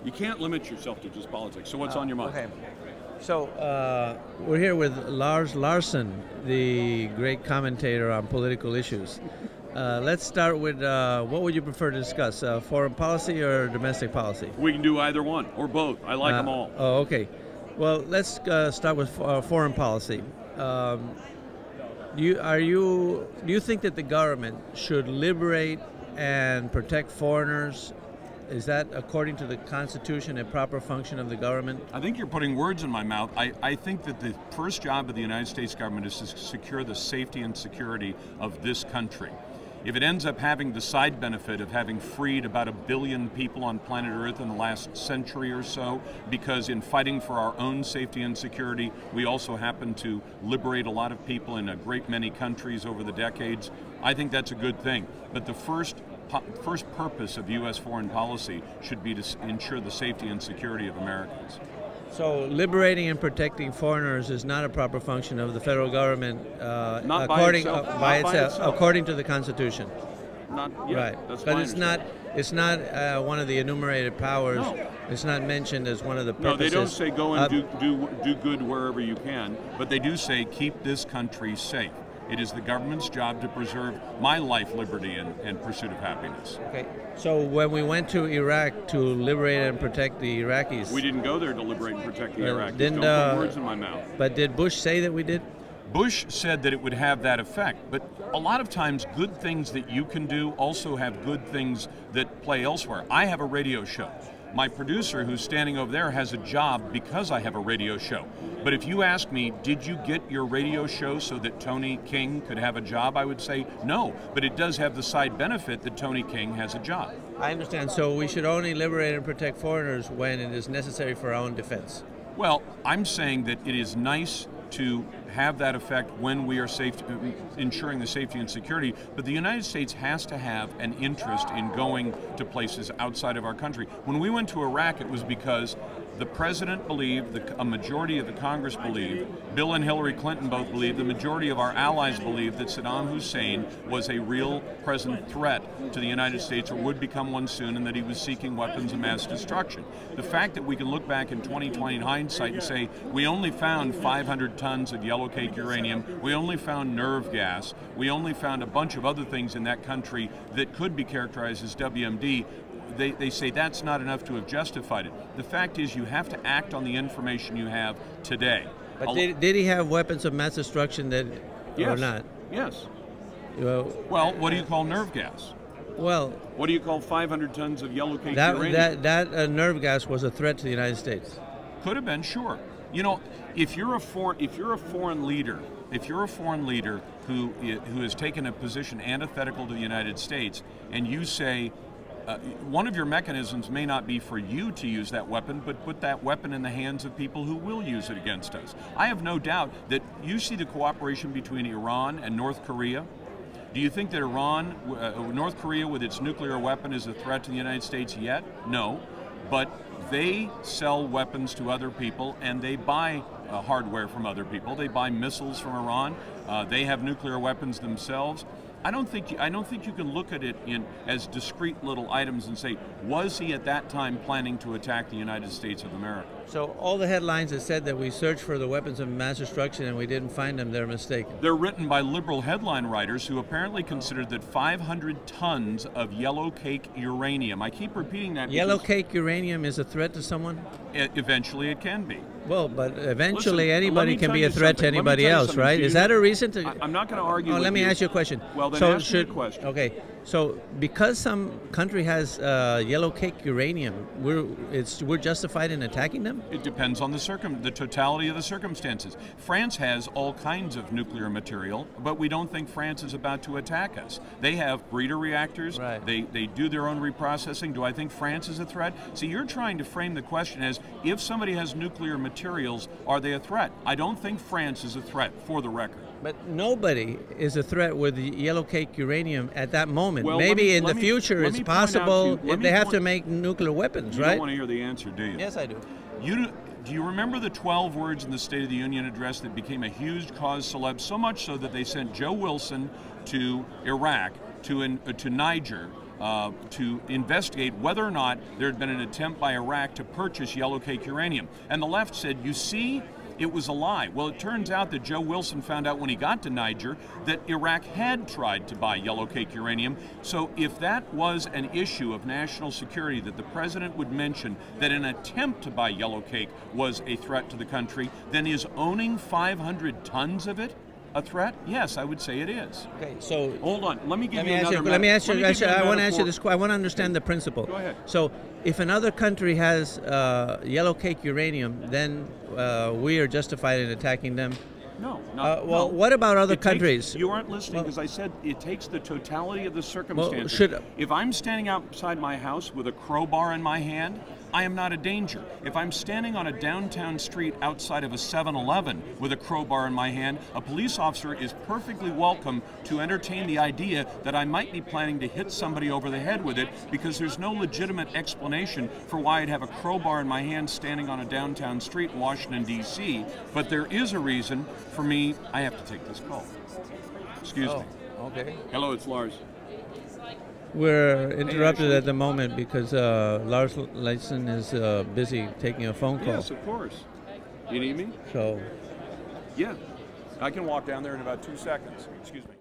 You can't limit yourself to just politics. So what's on your mind? Okay. So we're here with Lars Larson, the great commentator on political issues. Let's start with what would you prefer to discuss, foreign policy or domestic policy? We can do either one or both. I like them all. Oh, okay. Well, let's start with foreign policy. Do you think that the government should liberate and protect foreigners? Is that, according to the Constitution, a proper function of the government? I think you're putting words in my mouth. I think that the first job of the United States government is to secure the safety and security of this country. If it ends up having the side benefit of having freed about 1 billion people on planet Earth in the last century or so, because in fighting for our own safety and security, we also happen to liberate a lot of people in a great many countries over the decades, I think that's a good thing. But the first purpose of U.S. foreign policy should be to ensure the safety and security of Americans. So liberating and protecting foreigners is not a proper function of the federal government, not by itself. According to the Constitution. Not yet. Right, That's but it's not one of the enumerated powers. No. It's not mentioned as one of the purposes. No, they don't say go and do good wherever you can, but they do say keep this country safe. It is the government's job to preserve my life, liberty, and pursuit of happiness. Okay. So when we went to Iraq to liberate and protect the Iraqis... We didn't go there to liberate and protect the Iraqis. Don't put words in my mouth. But did Bush say that we did? Bush said that it would have that effect, but a lot of times good things that you can do also have good things that play elsewhere. I have a radio show. My producer, who's standing over there, has a job because I have a radio show. But if you ask me, did you get your radio show so that Tony King could have a job, I would say no. But it does have the side benefit that Tony King has a job. I understand. So we should only liberate and protect foreigners when it is necessary for our own defense. Well, I'm saying that it is nice to have that effect when we are ensuring the safety and security, but the United States has to have an interest in going to places outside of our country. When we went to Iraq, it was because the President believed, a majority of the Congress believed, Bill and Hillary Clinton both believed, the majority of our allies believed that Saddam Hussein was a real present threat to the United States, or would become one soon, and that he was seeking weapons of mass destruction. The fact that we can look back in 2020 in hindsight and say, we only found 500 tons of Yellow Cake uranium, we only found nerve gas, we only found a bunch of other things in that country that could be characterized as WMD, they say that's not enough to have justified it. The fact is you have to act on the information you have today. But did he have weapons of mass destruction or not? Yes. Well, what do you call nerve gas? Well, what do you call 500 tons of Yellow Cake uranium? That nerve gas was a threat to the United States. Could have been, sure. You know, if you're a foreign leader who has taken a position antithetical to the United States, and you say, one of your mechanisms may not be for you to use that weapon, but put that weapon in the hands of people who will use it against us. I have no doubt that you see the cooperation between Iran and North Korea. Do you think that North Korea with its nuclear weapon is a threat to the United States yet? No, but they sell weapons to other people and they buy hardware from other people. They buy missiles from Iran. They have nuclear weapons themselves. I don't think you can look at it as discrete little items and say, was he at that time planning to attack the United States of America? So all the headlines that said that we searched for the weapons of mass destruction and we didn't find them, they're mistaken. They're written by liberal headline writers who apparently considered that 500 tons of Yellow Cake uranium, I keep repeating that. Yellow Cake uranium is a threat to someone? Eventually it can be. Well, but eventually anybody can be a threat to anybody else, right? Is that a reason to... I'm not going to argue with let me ask you a question. Well, then ask me a question. Okay, so because some country has Yellow Cake uranium, we're justified in attacking them? It depends on the totality of the circumstances. France has all kinds of nuclear material, but we don't think France is about to attack us. They have breeder reactors. Right. They do their own reprocessing. Do I think France is a threat? See, you're trying to frame the question as if somebody has nuclear materials, are they a threat? I don't think France is a threat, for the record. But nobody is a threat with the Yellow Cake uranium at that moment. Well, maybe in the future it's possible they have to make nuclear weapons, right? You don't want to hear the answer, do you? Yes, I do. Do you remember the 12 words in the State of the Union address that became a huge cause celeb, so much so that they sent Joe Wilson to Iraq, to Niger, to investigate whether or not there had been an attempt by Iraq to purchase Yellow Cake uranium. And the left said, you see, it was a lie. Well, it turns out that Joe Wilson found out when he got to Niger that Iraq had tried to buy Yellow Cake uranium. So if that was an issue of national security, that the president would mention that an attempt to buy Yellow Cake was a threat to the country, then is owning 500 tons of it a threat? Yes, I would say it is. Okay, so hold on. Let me give you another. Let me ask you. I want to answer this. I want to understand the principle. Go ahead. So, if another country has Yellow Cake uranium, then we are justified in attacking them. No. Well, no. what about other countries? You aren't listening because I said it takes the totality of the circumstances. Well, if I'm standing outside my house with a crowbar in my hand, I am not a danger. If I'm standing on a downtown street outside of a 7-Eleven with a crowbar in my hand, a police officer is perfectly welcome to entertain the idea that I might be planning to hit somebody over the head with it, because there's no legitimate explanation for why I'd have a crowbar in my hand standing on a downtown street in Washington, D.C. But there is a reason for me. I have to take this call. Excuse me. Okay. Hello, it's Lars. We're interrupted at the moment because Lars Larson is busy taking a phone call. Yes, of course. You need me? So, yeah. I can walk down there in about 2 seconds. Excuse me.